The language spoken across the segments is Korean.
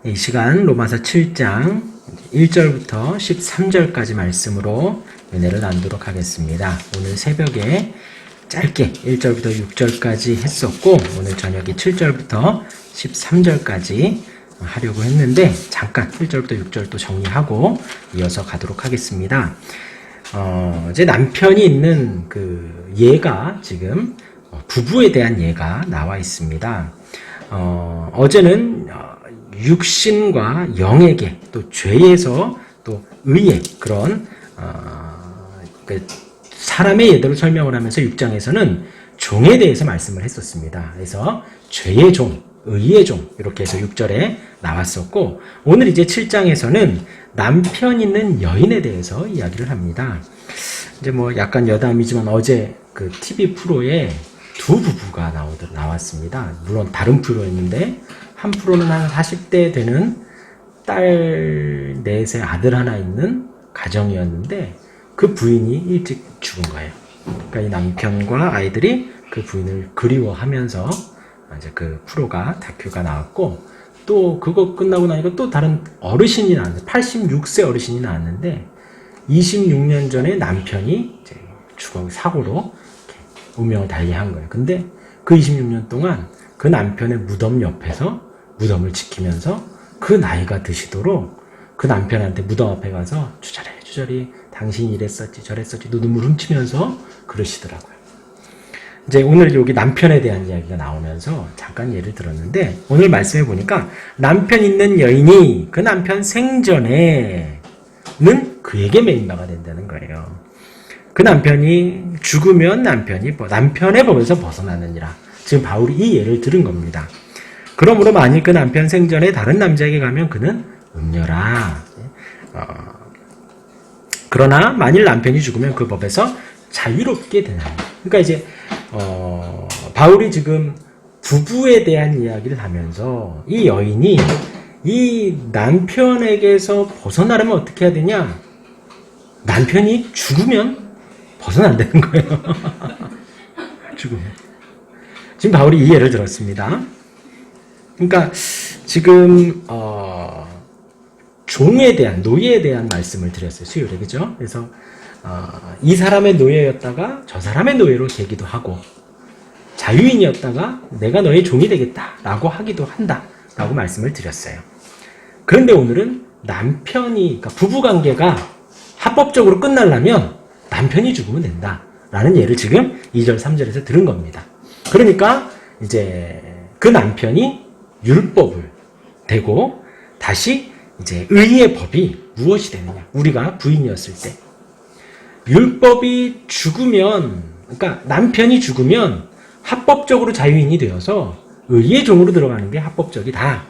이 시간 로마서 7장 1절부터 13절까지 말씀으로 은혜를 나누도록 하겠습니다. 오늘 새벽에 짧게 1절부터 6절까지 했었고 오늘 저녁에 7절부터 13절까지 하려고 했는데 잠깐 1절부터 6절 또 정리하고 이어서 가도록 하겠습니다. 이제 남편이 있는 그 예가 지금 부부에 대한 예가 나와 있습니다. 어제는 육신과 영에게 또 죄에서 또 의의 그런 사람의 예대로 설명을 하면서 6장에서는 종에 대해서 말씀을 했었습니다. 그래서 죄의 종, 의의 종 이렇게 해서 6절에 나왔었고 오늘 이제 7장에서는 남편 있는 여인에 대해서 이야기를 합니다. 이제 뭐 약간 여담이지만 어제 그 TV 프로에 두 부부가 나왔습니다. 물론 다른 프로였는데 한 프로는 한 40대 되는 딸 넷의 아들 하나 있는 가정이었는데 그 부인이 일찍 죽은 거예요. 그러니까 이 남편과 아이들이 그 부인을 그리워하면서 이제 그 프로가 다큐가 나왔고 또 그거 끝나고 나니까 또 다른 어르신이 나왔는데 86세 어르신이 나왔는데 26년 전에 남편이 이제 사고로 운명을 달리한 거예요. 근데 그 26년 동안 그 남편의 무덤 옆에서 무덤을 지키면서 그 나이가 드시도록 그 남편한테 무덤 앞에 가서 주저리 당신이 이랬었지 저랬었지 눈물 훔치면서 그러시더라고요. 이제 오늘 여기 남편에 대한 이야기가 나오면서 잠깐 예를 들었는데 오늘 말씀해 보니까 남편 있는 여인이 그 남편 생전에는 그에게 매인바가 된다는 거예요. 그 남편이 죽으면 남편의 법에서 벗어나느니라. 지금 바울이 이 예를 들은 겁니다. 그러므로 만일 그 남편 생전에 다른 남자에게 가면 그는 음녀라. 그러나 만일 남편이 죽으면 그 법에서 자유롭게 되나. 그러니까 이제 바울이 지금 부부에 대한 이야기를 하면서 이 여인이 이 남편에게서 벗어나려면 어떻게 해야 되냐? 남편이 죽으면 벗어난다는 거예요. 죽으면. 지금 바울이 이 예를 들었습니다. 그러니까 지금 종에 대한 노예에 대한 말씀을 드렸어요. 수요일에 그죠? 그래서 이 사람의 노예였다가 저 사람의 노예로 되기도 하고 자유인이었다가 내가 너의 종이 되겠다라고 하기도 한다라고 말씀을 드렸어요. 그런데 오늘은 남편이 그러니까 부부관계가 합법적으로 끝나려면 남편이 죽으면 된다라는 예를 지금 2절 3절에서 들은 겁니다. 그러니까 이제 그 남편이 율법을 대고 다시 이제 의의 법이 무엇이 되느냐. 우리가 부인이었을 때 율법이 죽으면 그러니까 남편이 죽으면 합법적으로 자유인이 되어서 의의 종으로 들어가는 게 합법적이다.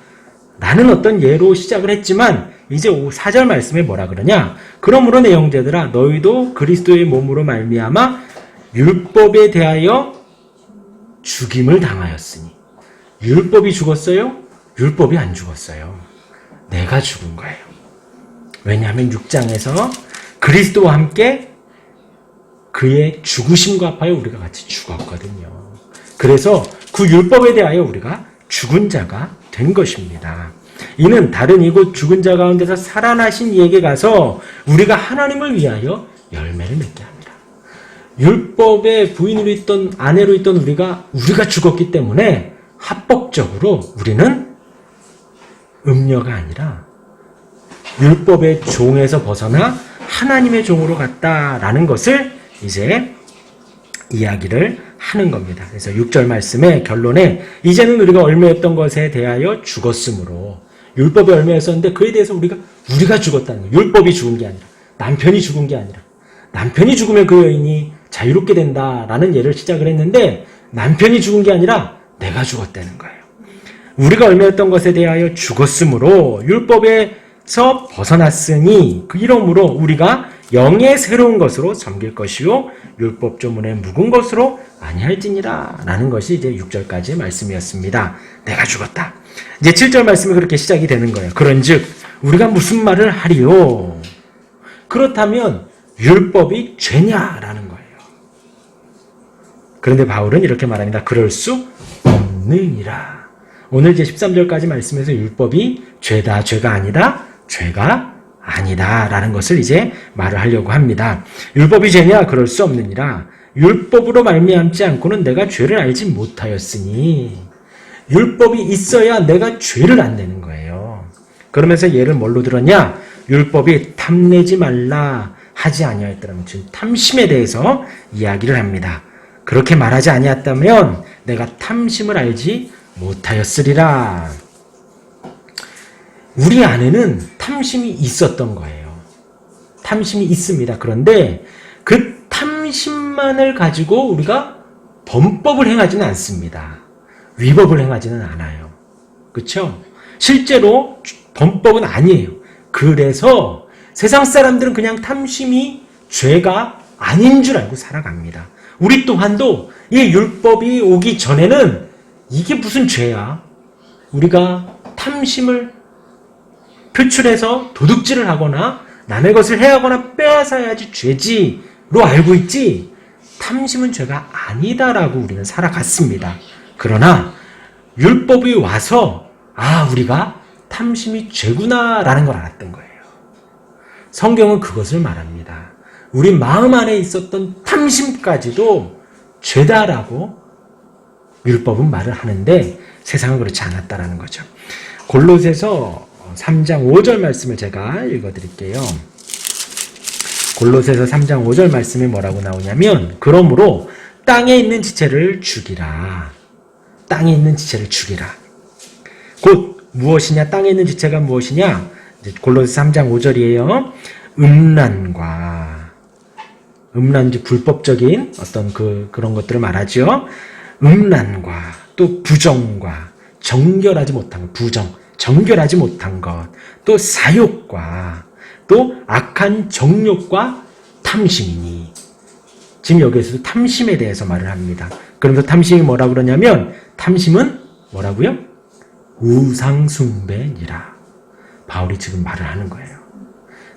라는 어떤 예로 시작을 했지만 이제 4절 말씀에 뭐라 그러냐. 그러므로 내 형제들아 너희도 그리스도의 몸으로 말미암아 율법에 대하여 죽임을 당하였으니 율법이 죽었어요? 율법이 안 죽었어요. 내가 죽은 거예요. 왜냐하면 6장에서 그리스도와 함께 그의 죽으심과 합하여 우리가 같이 죽었거든요. 그래서 그 율법에 대하여 우리가 죽은 자가 된 것입니다. 이는 다른 이곳 죽은 자 가운데서 살아나신 이에게 가서 우리가 하나님을 위하여 열매를 맺게 합니다. 율법의 부인으로 있던 아내로 있던 우리가 죽었기 때문에 합법적으로 우리는 음녀가 아니라 율법의 종에서 벗어나 하나님의 종으로 갔다라는 것을 이제 이야기를 하는 겁니다. 그래서 6절 말씀의 결론에 이제는 우리가 얼매였던 것에 대하여 죽었으므로 율법의 얼매였었는데 그에 대해서 우리가 죽었다는 거예요. 율법이 죽은 게 아니라 남편이 죽은 게 아니라 남편이 죽으면 그 여인이 자유롭게 된다라는 예를 시작을 했는데 남편이 죽은 게 아니라 내가 죽었다는 거예요. 우리가 얼매였던 것에 대하여 죽었으므로 율법에서 벗어났으니 이러므로 우리가 영의 새로운 것으로 섬길 것이요 율법 조문의 묵은 것으로 아니할지니라 라는 것이 이제 6절까지의 말씀이었습니다. 내가 죽었다. 이제 7절 말씀이 그렇게 시작이 되는 거예요. 그런즉 우리가 무슨 말을 하리요? 그렇다면 율법이 죄냐라는 거예요. 그런데 바울은 이렇게 말합니다. 그럴 수 없느니라. 오늘 이제 13절까지 말씀에서 율법이 죄다, 죄가 아니다, 죄가 아니다 라는 것을 이제 말을 하려고 합니다. 율법이 죄냐? 그럴 수 없느니라. 율법으로 말미암지 않고는 내가 죄를 알지 못하였으니, 율법이 있어야 내가 죄를 안 내는 거예요. 그러면서 예를 뭘로 들었냐? 율법이 탐내지 말라 하지 아니하였더라면, 지금 탐심에 대해서 이야기를 합니다. 그렇게 말하지 아니했다면 내가 탐심을 알지 못하였으리라. 우리 안에는 탐심이 있었던 거예요. 탐심이 있습니다. 그런데 그 탐심만을 가지고 우리가 범법을 행하지는 않습니다. 위법을 행하지는 않아요. 그렇죠? 실제로 범법은 아니에요. 그래서 세상 사람들은 그냥 탐심이 죄가 아닌 줄 알고 살아갑니다. 우리 또한도 이 율법이 오기 전에는 이게 무슨 죄야? 우리가 탐심을 표출해서 도둑질을 하거나 남의 것을 해하거나 빼앗아야지 죄지로 알고 있지, 탐심은 죄가 아니다라고 우리는 살아갔습니다. 그러나 율법이 와서 우리가 탐심이 죄구나라는 걸 알았던 거예요. 성경은 그것을 말합니다. 우리 마음 안에 있었던 탐심까지도 죄다라고 율법은 말을 하는데 세상은 그렇지 않았다라는 거죠. 골로새서 3장 5절 말씀을 제가 읽어드릴게요. 골로새서 3장 5절 말씀이 뭐라고 나오냐면, 그러므로 땅에 있는 지체를 죽이라. 땅에 있는 지체를 죽이라. 곧 무엇이냐? 땅에 있는 지체가 무엇이냐? 골로새 3장 5절이에요. 음란과, 음란지 불법적인 어떤 그런 것들을 말하죠. 음란과 또 부정과 정결하지 못한 부정, 정결하지 못한 것, 또 사욕과 또 악한 정욕과 탐심이니. 지금 여기에서도 탐심에 대해서 말을 합니다. 그러면서 탐심이 뭐라고 그러냐면, 탐심은 뭐라고요? 우상숭배니라. 바울이 지금 말을 하는 거예요.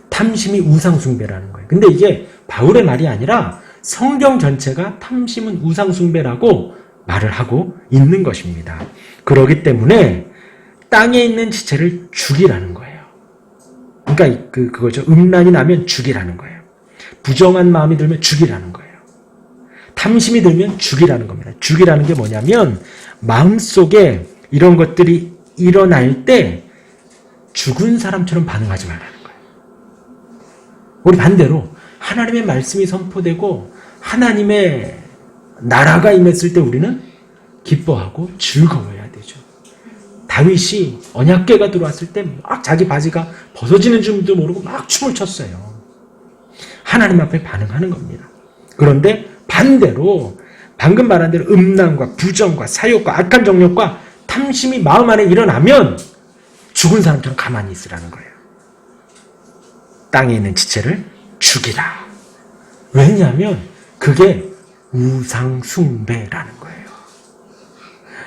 탐심이 우상숭배라는 거예요. 근데 이게 바울의 말이 아니라 성경 전체가 탐심은 우상숭배라고 말을 하고 있는 것입니다. 그렇기 때문에 땅에 있는 지체를 죽이라는 거예요. 그러니까 그거죠. 음란이 나면 죽이라는 거예요. 부정한 마음이 들면 죽이라는 거예요. 탐심이 들면 죽이라는 겁니다. 죽이라는 게 뭐냐면, 마음속에 이런 것들이 일어날 때 죽은 사람처럼 반응하지 말라는 거예요. 우리 반대로 하나님의 말씀이 선포되고 하나님의 나라가 임했을 때 우리는 기뻐하고 즐거워해야 되죠. 다윗이 언약궤가 들어왔을 때 막 자기 바지가 벗어지는 줄도 모르고 막 춤을 췄어요. 하나님 앞에 반응하는 겁니다. 그런데 반대로 방금 말한 대로 음란과 부정과 사욕과 악한 정욕과 탐심이 마음 안에 일어나면 죽은 사람처럼 가만히 있으라는 거예요. 땅에 있는 지체를 죽이라. 왜냐하면 그게 우상숭배라는 거예요.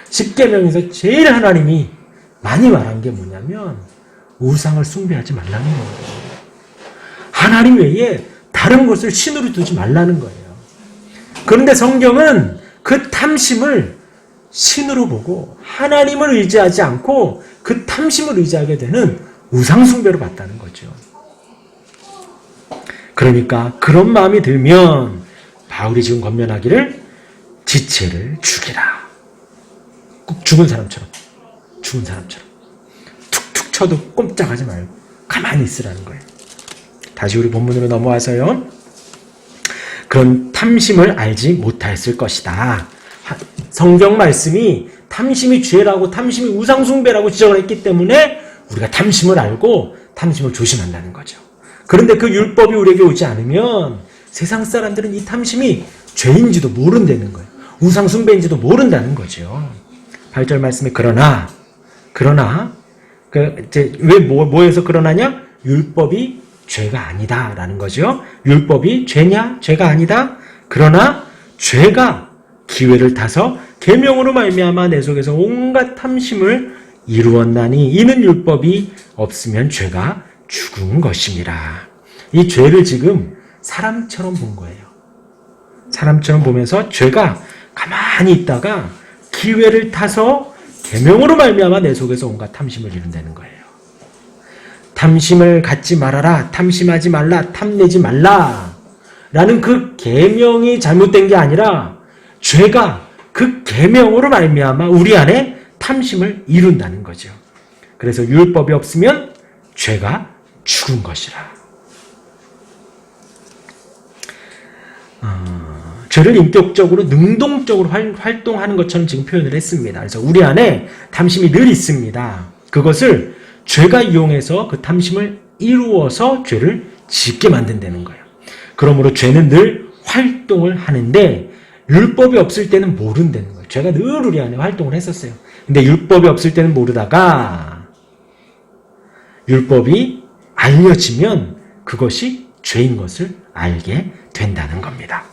십계명에서 제일 하나님이 많이 말한 게 뭐냐면, 우상을 숭배하지 말라는 거예요. 하나님 외에 다른 것을 신으로 두지 말라는 거예요. 그런데 성경은 그 탐심을 신으로 보고 하나님을 의지하지 않고 그 탐심을 의지하게 되는 우상숭배로 봤다는 거죠. 그러니까 그런 마음이 들면 바울이 지금 권면하기를 지체를 죽이라. 꼭 죽은 사람처럼 툭툭 쳐도 꼼짝하지 말고 가만히 있으라는 거예요. 다시 우리 본문으로 넘어와서요. 그런 탐심을 알지 못하였을 것이다. 성경 말씀이 탐심이 죄라고 탐심이 우상숭배라고 지적을 했기 때문에 우리가 탐심을 알고 탐심을 조심한다는 거죠. 그런데 그 율법이 우리에게 오지 않으면 세상 사람들은 이 탐심이 죄인지도 모른다는 거예요. 우상숭배인지도 모른다는 거죠. 8절 말씀에 그러나 왜 뭐에서 그러나냐? 율법이 죄가 아니다라는 거죠. 율법이 죄냐? 죄가 아니다. 그러나 죄가 기회를 타서 계명으로 말미암아 내 속에서 온갖 탐심을 이루었나니 이는 율법이 없으면 죄가 죽은 것임이라. 이 죄를 지금 사람처럼 본 거예요. 사람처럼 보면서 죄가 가만히 있다가 기회를 타서 계명으로 말미암아 내 속에서 온갖 탐심을 이룬다는 거예요. 탐심을 갖지 말아라, 탐심하지 말라, 탐내지 말라 라는 그 계명이 잘못된 게 아니라 죄가 그 계명으로 말미암아 우리 안에 탐심을 이룬다는 거죠. 그래서 율법이 없으면 죄가 죽은 것이라. 죄를 인격적으로 능동적으로 활동하는 것처럼 지금 표현을 했습니다. 그래서 우리 안에 탐심이 늘 있습니다. 그것을 죄가 이용해서 그 탐심을 이루어서 죄를 짓게 만든다는 거예요. 그러므로 죄는 늘 활동을 하는데 율법이 없을 때는 모른다는 거예요. 죄가 늘 우리 안에 활동을 했었어요. 근데 율법이 없을 때는 모르다가 율법이 알려지면 그것이 죄인 것을 알게 된다는 겁니다.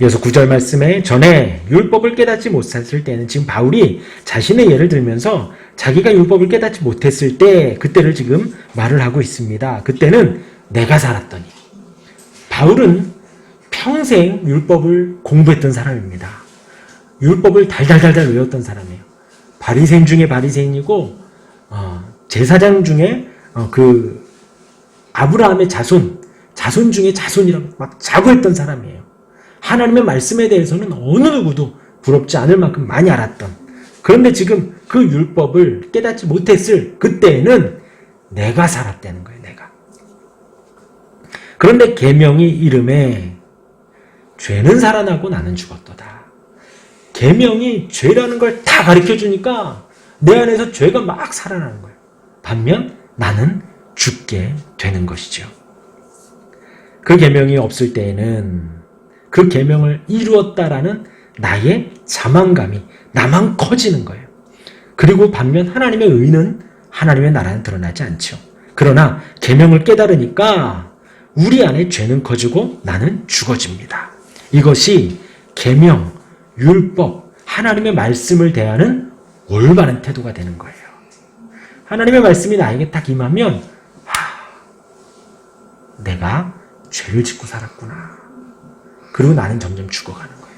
이어서 9절 말씀에 전에 율법을 깨닫지 못했을 때는 지금 바울이 자신의 예를 들면서 자기가 율법을 깨닫지 못했을 때 그때를 지금 말을 하고 있습니다. 그때는 내가 살았더니 바울은 평생 율법을 공부했던 사람입니다. 율법을 달달달달 외웠던 사람이에요. 바리새인 중에 바리새인이고 제사장 중에 그 아브라함의 자손 중에 자손이라고 막 자부했던 사람이에요. 하나님의 말씀에 대해서는 어느 누구도 부럽지 않을 만큼 많이 알았던. 그런데 지금 그 율법을 깨닫지 못했을 그때에는 내가 살았다는 거예요. 내가. 그런데 계명이 이름에 죄는 살아나고 나는 죽었도다. 계명이 죄라는 걸 다 가르쳐주니까 내 안에서 죄가 막 살아나는 거예요. 반면 나는 죽게 되는 것이죠. 그 계명이 없을 때에는 그 계명을 이루었다라는 나의 자만감이 나만 커지는 거예요. 그리고 반면 하나님의 의는 하나님의 나라는 드러나지 않죠. 그러나 계명을 깨달으니까 우리 안에 죄는 커지고 나는 죽어집니다. 이것이 계명, 율법, 하나님의 말씀을 대하는 올바른 태도가 되는 거예요. 하나님의 말씀이 나에게 딱 임하면 내가 죄를 짓고 살았구나. 그리고 나는 점점 죽어가는 거예요.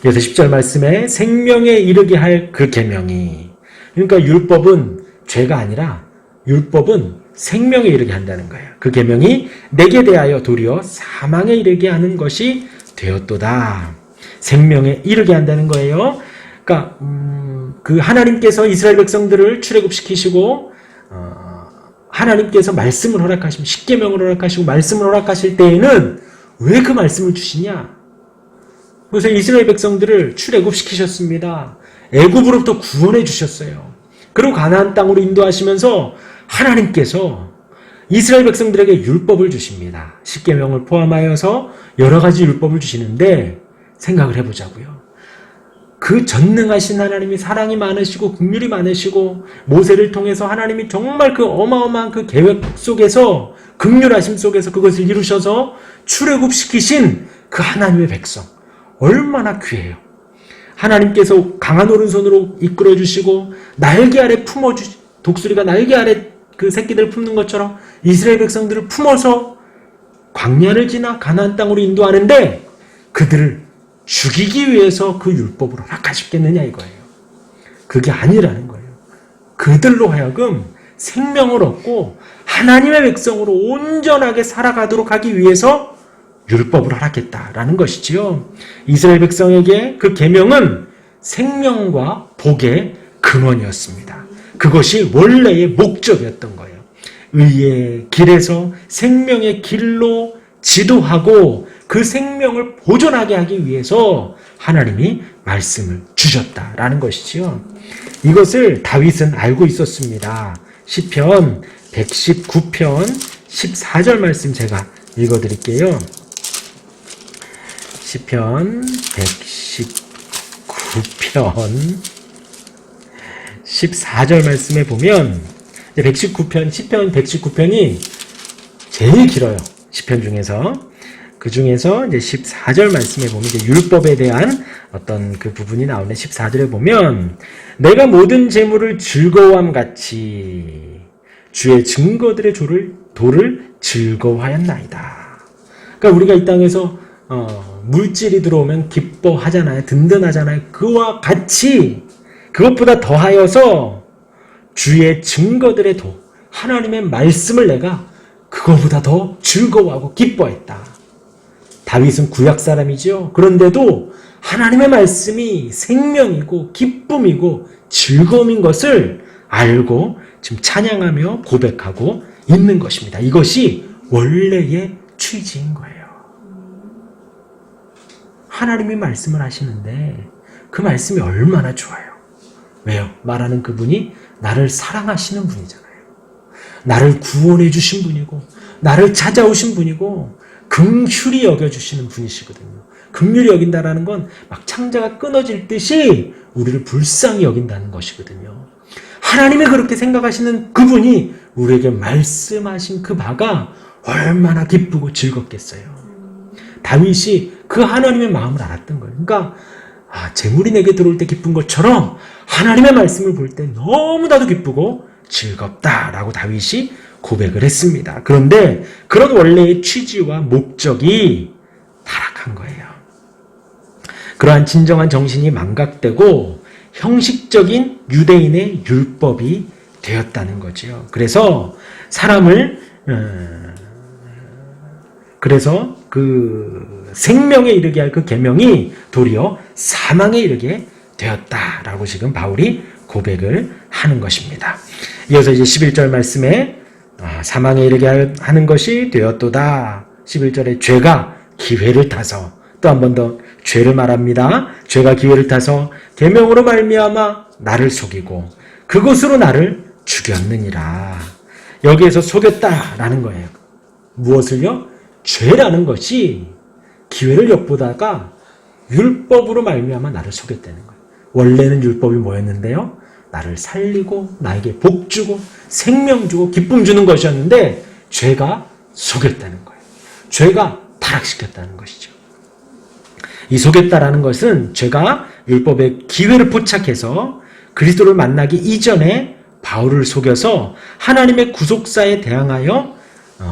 그래서 10절 말씀에 생명에 이르게 할 그 계명이, 그러니까 율법은 죄가 아니라 율법은 생명에 이르게 한다는 거예요. 그 계명이 내게 대하여 도리어 사망에 이르게 하는 것이 되었도다. 생명에 이르게 한다는 거예요. 그러니까 그 하나님께서 이스라엘 백성들을 출애굽시키시고 하나님께서 말씀을 허락하시고 십계명을 허락하시고 말씀을 허락하실 때에는 왜 그 말씀을 주시냐? 그래서 이스라엘 백성들을 출애굽시키셨습니다. 애굽으로부터 구원해 주셨어요. 그리고 가나안 땅으로 인도하시면서 하나님께서 이스라엘 백성들에게 율법을 주십니다. 십계명을 포함하여서 여러 가지 율법을 주시는데 생각을 해보자고요. 그 전능하신 하나님이 사랑이 많으시고 긍휼이 많으시고 모세를 통해서 하나님이 정말 그 어마어마한 그 계획 속에서 긍휼하심 속에서 그것을 이루셔서 출애굽시키신 그 하나님의 백성 얼마나 귀해요. 하나님께서 강한 오른손으로 이끌어주시고 날개 아래 독수리가 날개 아래 그 새끼들을 품는 것처럼 이스라엘 백성들을 품어서 광야를 지나 가나안 땅으로 인도하는데 그들을 죽이기 위해서 그 율법으로 허락하셨겠느냐 이거예요. 그게 아니라는 거예요. 그들로 하여금 생명을 얻고 하나님의 백성으로 온전하게 살아가도록 하기 위해서 율법을 허락했다라는 것이지요. 이스라엘 백성에게 그 계명은 생명과 복의 근원이었습니다. 그것이 원래의 목적이었던 거예요. 의의 길에서 생명의 길로 지도하고 그 생명을 보존하게 하기 위해서 하나님이 말씀을 주셨다라는 것이지요. 이것을 다윗은 알고 있었습니다. 시편 119편 14절 말씀 제가 읽어드릴게요. 시편 119편 14절 말씀에 보면 119편, 119편이 제일 길어요. 시편 중에서. 그 중에서 이제 14절 말씀에 보면 이제 율법에 대한 어떤 그 부분이 나오는데 14절에 보면 내가 모든 재물을 즐거워함 같이 주의 증거들의 도를 즐거워하였나이다. 그러니까 우리가 이 땅에서 물질이 들어오면 기뻐하잖아요. 든든하잖아요. 그와 같이 그것보다 더하여서 주의 증거들의 도, 하나님의 말씀을 내가 그거보다 더 즐거워하고 기뻐했다. 다윗은 구약 사람이죠. 그런데도 하나님의 말씀이 생명이고 기쁨이고 즐거움인 것을 알고 지금 찬양하며 고백하고 있는 것입니다. 이것이 원래의 취지인 거예요. 하나님이 말씀을 하시는데 그 말씀이 얼마나 좋아요. 왜요? 말하는 그분이 나를 사랑하시는 분이잖아요. 나를 구원해 주신 분이고 나를 찾아오신 분이고 긍휼히 여겨주시는 분이시거든요. 긍휼히 여긴다라는 건 막 창자가 끊어질 듯이 우리를 불쌍히 여긴다는 것이거든요. 하나님이 그렇게 생각하시는 그분이 우리에게 말씀하신 그 바가 얼마나 기쁘고 즐겁겠어요. 다윗이 그 하나님의 마음을 알았던 거예요. 그러니까 재물이 내게 들어올 때 기쁜 것처럼 하나님의 말씀을 볼 때 너무나도 기쁘고 즐겁다라고 다윗이 고백을 했습니다. 그런데 그런 원래의 취지와 목적이 타락한 거예요. 그러한 진정한 정신이 망각되고 형식적인 유대인의 율법이 되었다는 거죠. 그래서 그래서 그 생명에 이르게 할 그 계명이 도리어 사망에 이르게 되었다라고 지금 바울이 고백을 하는 것입니다. 이어서 이제 11절 말씀에 사망에 이르게 하는 것이 되었도다. 11절에 죄가 기회를 타서 또 한 번 더 죄를 말합니다. 죄가 기회를 타서 계명으로 말미암아 나를 속이고 그것으로 나를 죽였느니라. 여기에서 속였다라는 거예요. 무엇을요? 죄라는 것이 기회를 엿보다가 율법으로 말미암아 나를 속였다는 거예요. 원래는 율법이 뭐였는데요? 나를 살리고 나에게 복 주고 생명 주고 기쁨 주는 것이었는데 죄가 속였다는 거예요. 죄가 타락시켰다는 것이죠. 이 속였다라는 것은 죄가 율법의 기회를 포착해서 그리스도를 만나기 이전에 바울을 속여서 하나님의 구속사에 대항하여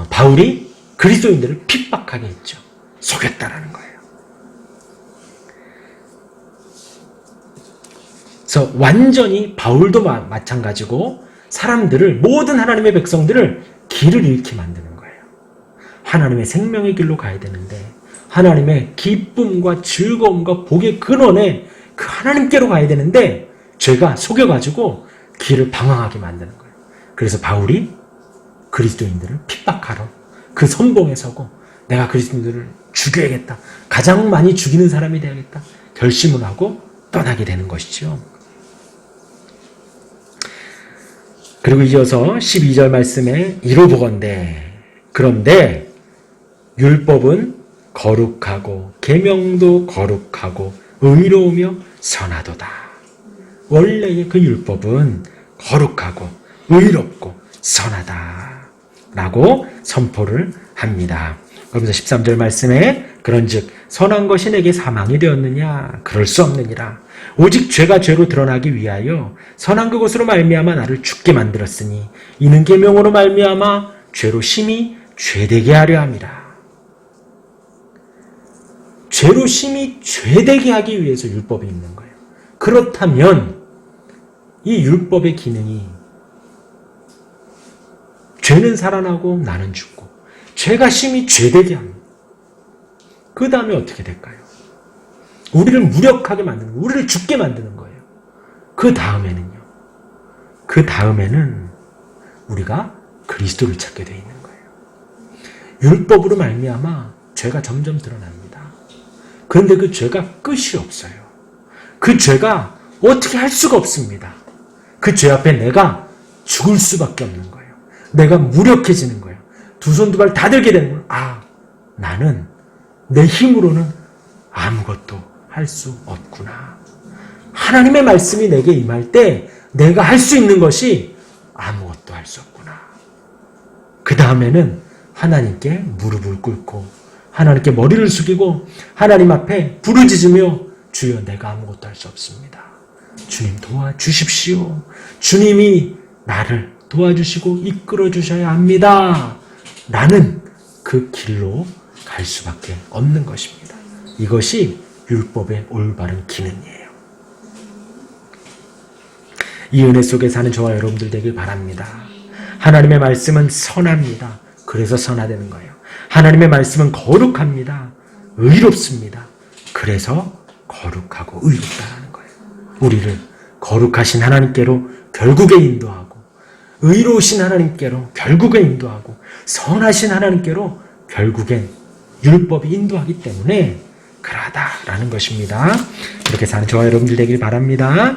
바울이 그리스도인들을 핍박하게 했죠. 속였다라는 거예요. 그래서 완전히 바울도 마찬가지고 사람들을 모든 하나님의 백성들을 길을 잃게 만드는 거예요. 하나님의 생명의 길로 가야 되는데 하나님의 기쁨과 즐거움과 복의 근원에 그 하나님께로 가야 되는데 죄가 속여가지고 길을 방황하게 만드는 거예요. 그래서 바울이 그리스도인들을 핍박하러 그 선봉에 서고 내가 그리스도인들을 죽여야겠다. 가장 많이 죽이는 사람이 되야겠다. 결심을 하고 떠나게 되는 것이죠. 그리고 이어서 12절 말씀에 이로보건대 그런데 율법은 거룩하고 계명도 거룩하고 의로우며 선하도다. 원래의 그 율법은 거룩하고 의롭고 선하다라고 선포를 합니다. 그러면서 13절 말씀에 그런즉 선한 것이 내게 사망이 되었느냐? 그럴 수 없느니라. 오직 죄가 죄로 드러나기 위하여 선한 그것으로 말미암아 나를 죽게 만들었으니 이는 계명으로 말미암아 죄로 심히 죄되게 하려 함이라. 죄로 심히 죄되게 하기 위해서 율법이 있는 거예요. 그렇다면 이 율법의 기능이 죄는 살아나고 나는 죽고 죄가 심히 죄되게 합니다. 그 다음에 어떻게 될까요? 우리를 무력하게 만드는 거예요. 우리를 죽게 만드는 거예요. 그 다음에는요. 그 다음에는 우리가 그리스도를 찾게 되어 있는 거예요. 율법으로 말미암아 죄가 점점 드러납니다. 그런데 그 죄가 끝이 없어요. 그 죄가 어떻게 할 수가 없습니다. 그 죄 앞에 내가 죽을 수밖에 없는 거예요. 내가 무력해지는 거예요. 두 손 두 발 다 들게 되는 거예요. 나는 내 힘으로는 아무것도 할 수 없구나. 하나님의 말씀이 내게 임할 때 내가 할 수 있는 것이 아무것도 할 수 없구나. 그 다음에는 하나님께 무릎을 꿇고 하나님께 머리를 숙이고 하나님 앞에 부르짖으며 주여 내가 아무것도 할 수 없습니다. 주님 도와주십시오. 주님이 나를 도와주시고 이끌어 주셔야 합니다. 나는 그 길로 갈 수밖에 없는 것입니다. 이것이 율법의 올바른 기능이에요. 이 은혜 속에 사는 저와 여러분들 되길 바랍니다. 하나님의 말씀은 선합니다. 그래서 선하되는 거예요. 하나님의 말씀은 거룩합니다. 의롭습니다. 그래서 거룩하고 의롭다라는 거예요. 우리를 거룩하신 하나님께로 결국에 인도하고, 의로우신 하나님께로 결국에 인도하고, 선하신 하나님께로 결국엔 율법이 인도하기 때문에 그러하다라는 것입니다. 그렇게 사는 저와 여러분들 되길 바랍니다.